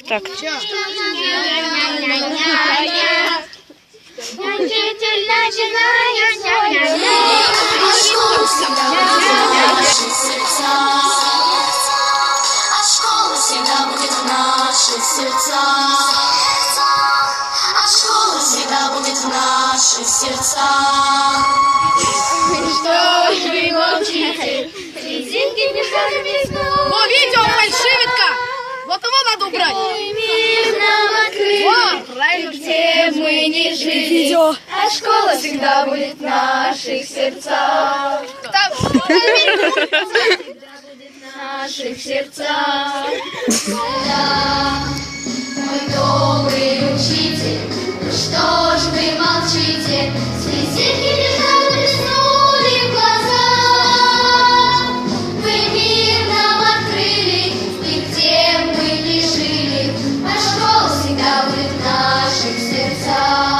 Так. Что ж вы молчите? Резинки мешали без ног. О, видео фальшивитка! Вот его надо убрать! Мир нам открыт, Правильно, где бы мы ни жили, а школа всегда будет в наших сердцах. В наших сердцах. Да, мой добрый учитель, что ж вы молчите? Слезинки бежали, блеснули в глаза. Вы мир нам открыли, и где бы мы ни жили, а школа всегда будет в наших сердцах.